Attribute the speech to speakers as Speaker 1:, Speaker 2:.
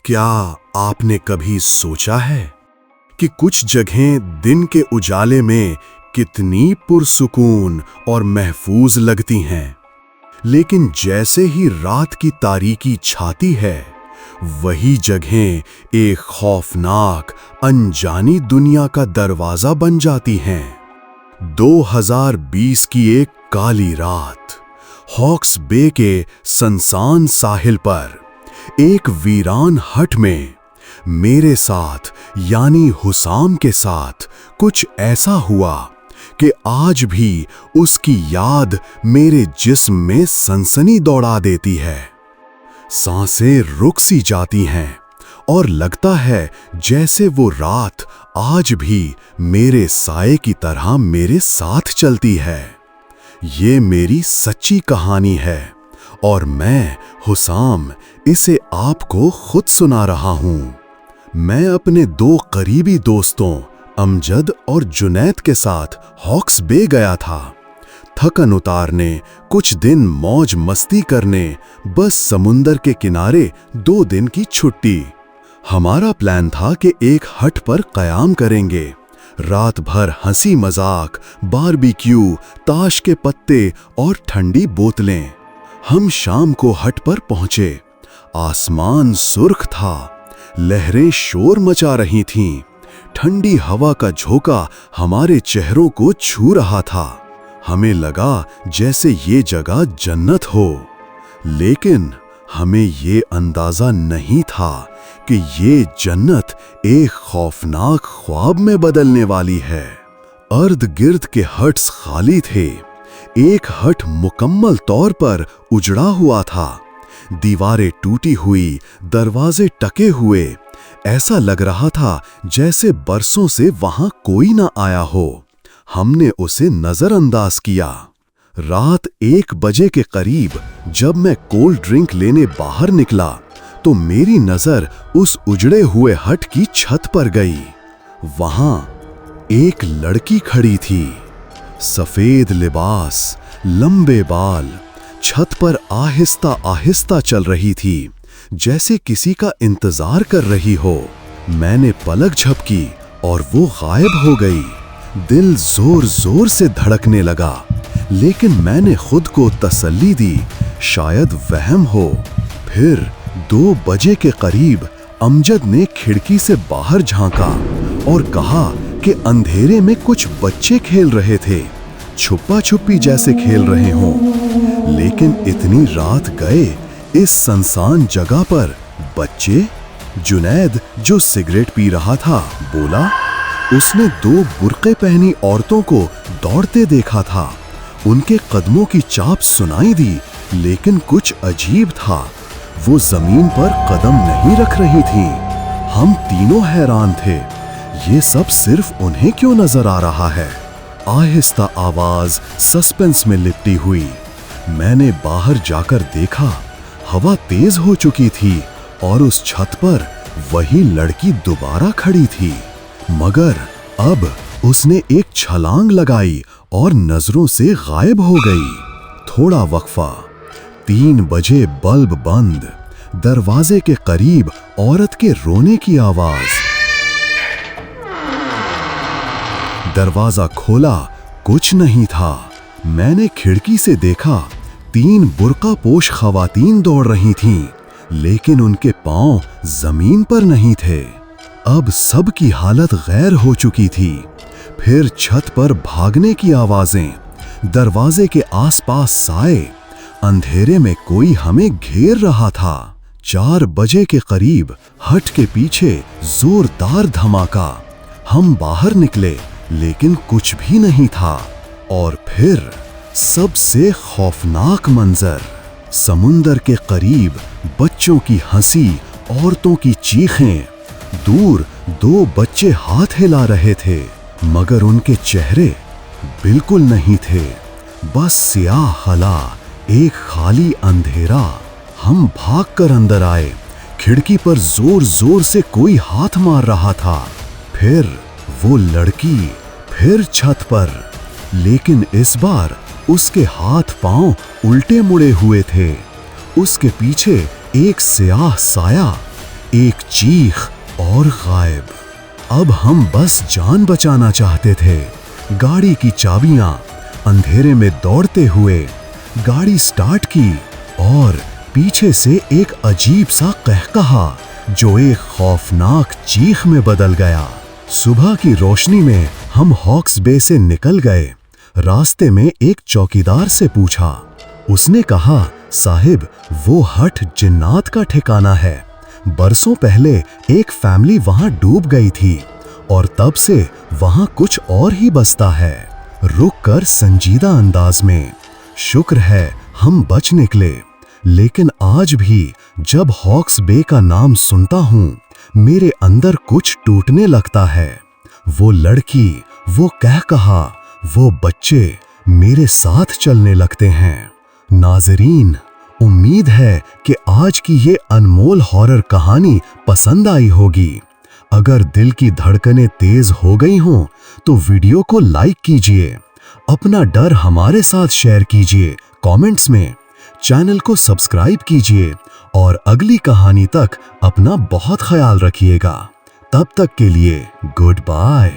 Speaker 1: क्या आपने कभी सोचा है कि कुछ जगहें दिन के उजाले में कितनी पुरसुकून और महफूज लगती हैं, लेकिन जैसे ही रात की तारीकी छाती है, वही जगहें एक खौफनाक अनजानी दुनिया का दरवाजा बन जाती हैं। 2020 की एक काली रात हॉक्स बे के सुनसान साहिल पर एक वीरान हट में मेरे साथ यानी हुसाम के साथ कुछ ऐसा हुआ कि आज भी उसकी याद मेरे जिस्म में सनसनी दौड़ा देती है। सांसें रुक सी जाती हैं और लगता है जैसे वो रात आज भी मेरे साए की तरह मेरे साथ चलती है। ये मेरी सच्ची कहानी है और मैं हुसाम इसे आपको खुद सुना रहा हूँ। मैं अपने दो करीबी दोस्तों अमजद और जुनैद के साथ हॉक्स बे गया था, थकन उतारने, कुछ दिन मौज मस्ती करने, बस समुंदर के किनारे 2 दिन की छुट्टी। हमारा प्लान था कि एक हट पर क़याम करेंगे, रात भर हंसी मजाक, बारबेक्यू, ताश के पत्ते और ठंडी बोतलें। हम शाम को हट पर पहुंचे। आसमान सुर्ख था, लहरें शोर मचा रही थीं, ठंडी हवा का झोंका हमारे चेहरों को छू रहा था। हमें लगा जैसे ये जगह जन्नत हो, लेकिन हमें ये अंदाजा नहीं था कि ये जन्नत एक खौफनाक ख्वाब में बदलने वाली है। अर्द गिर्द के हट्स खाली थे, एक हट मुकम्मल तौर पर उजड़ा हुआ था, दीवारें टूटी हुई, दरवाजे टके हुए। ऐसा लग रहा था जैसे बरसों से वहां कोई ना आया हो। हमने उसे नजरअंदाज किया। रात 1 बजे के करीब जब मैं कोल्ड ड्रिंक लेने बाहर निकला तो मेरी नजर उस उजड़े हुए हट की छत पर गई। वहां एक लड़की खड़ी थी, सफेद लिबास, लंबे बाल, छत पर आहिस्ता आहिस्ता चल रही थी, जैसे किसी का इंतजार कर रही हो। मैंने पलक झपकी और वो गायब हो गई। दिल जोर जोर से धड़कने लगा, लेकिन मैंने खुद को तसल्ली दी, शायद वहम हो। फिर 2 बजे के करीब अमजद ने खिड़की से बाहर झांका और कहा कि अंधेरे में कुछ बच्चे खेल रहे थे, छुपा छुपी जैसे खेल रहे हों। लेकिन इतनी रात गए इस सुनसान जगह पर बच्चे? जुनैद जो सिगरेट पी रहा था बोला। उसने 2 बुर्के पहनी औरतों को दौड़ते देखा था। उनके कदमों की चाप सुनाई दी, लेकिन कुछ अजीब था, वो जमीन पर कदम नहीं रख रही थी। हम तीनों हैरान थे, ये सब सिर्फ उन्हें क्यों नजर आ रहा है? आहिस्ता आवाज सस्पेंस में लिपटी हुई। मैंने बाहर जाकर देखा, हवा तेज हो चुकी थी और उस छत पर वही लड़की दोबारा खड़ी थी, मगर अब उसने एक छलांग लगाई और नजरों से गायब हो गई। थोड़ा वक्फा, 3 बजे बल्ब बंद, दरवाजे के करीब औरत के रोने की आवाज। दरवाजा खोला, कुछ नहीं था। मैंने खिड़की से देखा, 3 बुर्का पोश खवातीन दौड़ रही थीं, लेकिन उनके पांव जमीन पर नहीं थे। अब सब की हालत गैर हो चुकी थी। फिर छत पर भागने की आवाजें, दरवाजे के आसपास साए, अंधेरे में कोई हमें घेर रहा था। 4 बजे के करीब हट के पीछे जोरदार धमाका। हम बाहर निकले, लेकिन कुछ भी नहीं था। और फिर सबसे खौफनाक मंजर, समुंदर के करीब बच्चों की हंसी, औरतों की चीखें। दूर 2 बच्चे हाथ हिला रहे थे, मगर उनके चेहरे बिल्कुल नहीं थे, बस स्याह हला, एक खाली अंधेरा। हम भागकर अंदर आए। खिड़की पर जोर जोर से कोई हाथ मार रहा था। फिर वो लड़की, फिर छत पर, लेकिन इस बार उसके हाथ पांव उल्टे मुड़े हुए थे। उसके पीछे एक स्याह साया, एक चीख और गायब। अब हम बस जान बचाना चाहते थे। गाड़ी की चाबियां अंधेरे में दौड़ते हुए गाड़ी स्टार्ट की और पीछे से एक अजीब सा कहकहा जो एक खौफनाक चीख में बदल गया। सुबह की रोशनी में हम हॉक्स बे से निकल गए। रास्ते में एक चौकीदार से पूछा। उसने कहा, साहिब, वो हट जिन्नात का ठिकाना है। बरसों पहले एक फैमिली वहां डूब गई थी और तब से वहां कुछ और ही बसता है। रुक कर संजीदा अंदाज में, शुक्र है हम बच निकले। लेकिन आज भी जब हॉक्स बे का नाम सुनता हूं, मेरे अंदर कुछ टूटने लगता है। वो लड़की, वो कहकहा, वो बच्चे मेरे साथ चलने लगते हैं। नाज़रीन, उम्मीद है कि आज की ये अनमोल हॉरर कहानी पसंद आई होगी। अगर दिल की धड़कनें तेज हो गई हों तो वीडियो को लाइक कीजिए, अपना डर हमारे साथ शेयर कीजिए कमेंट्स में, चैनल को सब्सक्राइब कीजिए और अगली कहानी तक अपना बहुत ख्याल रखिएगा। तब तक के लिए गुड बाय।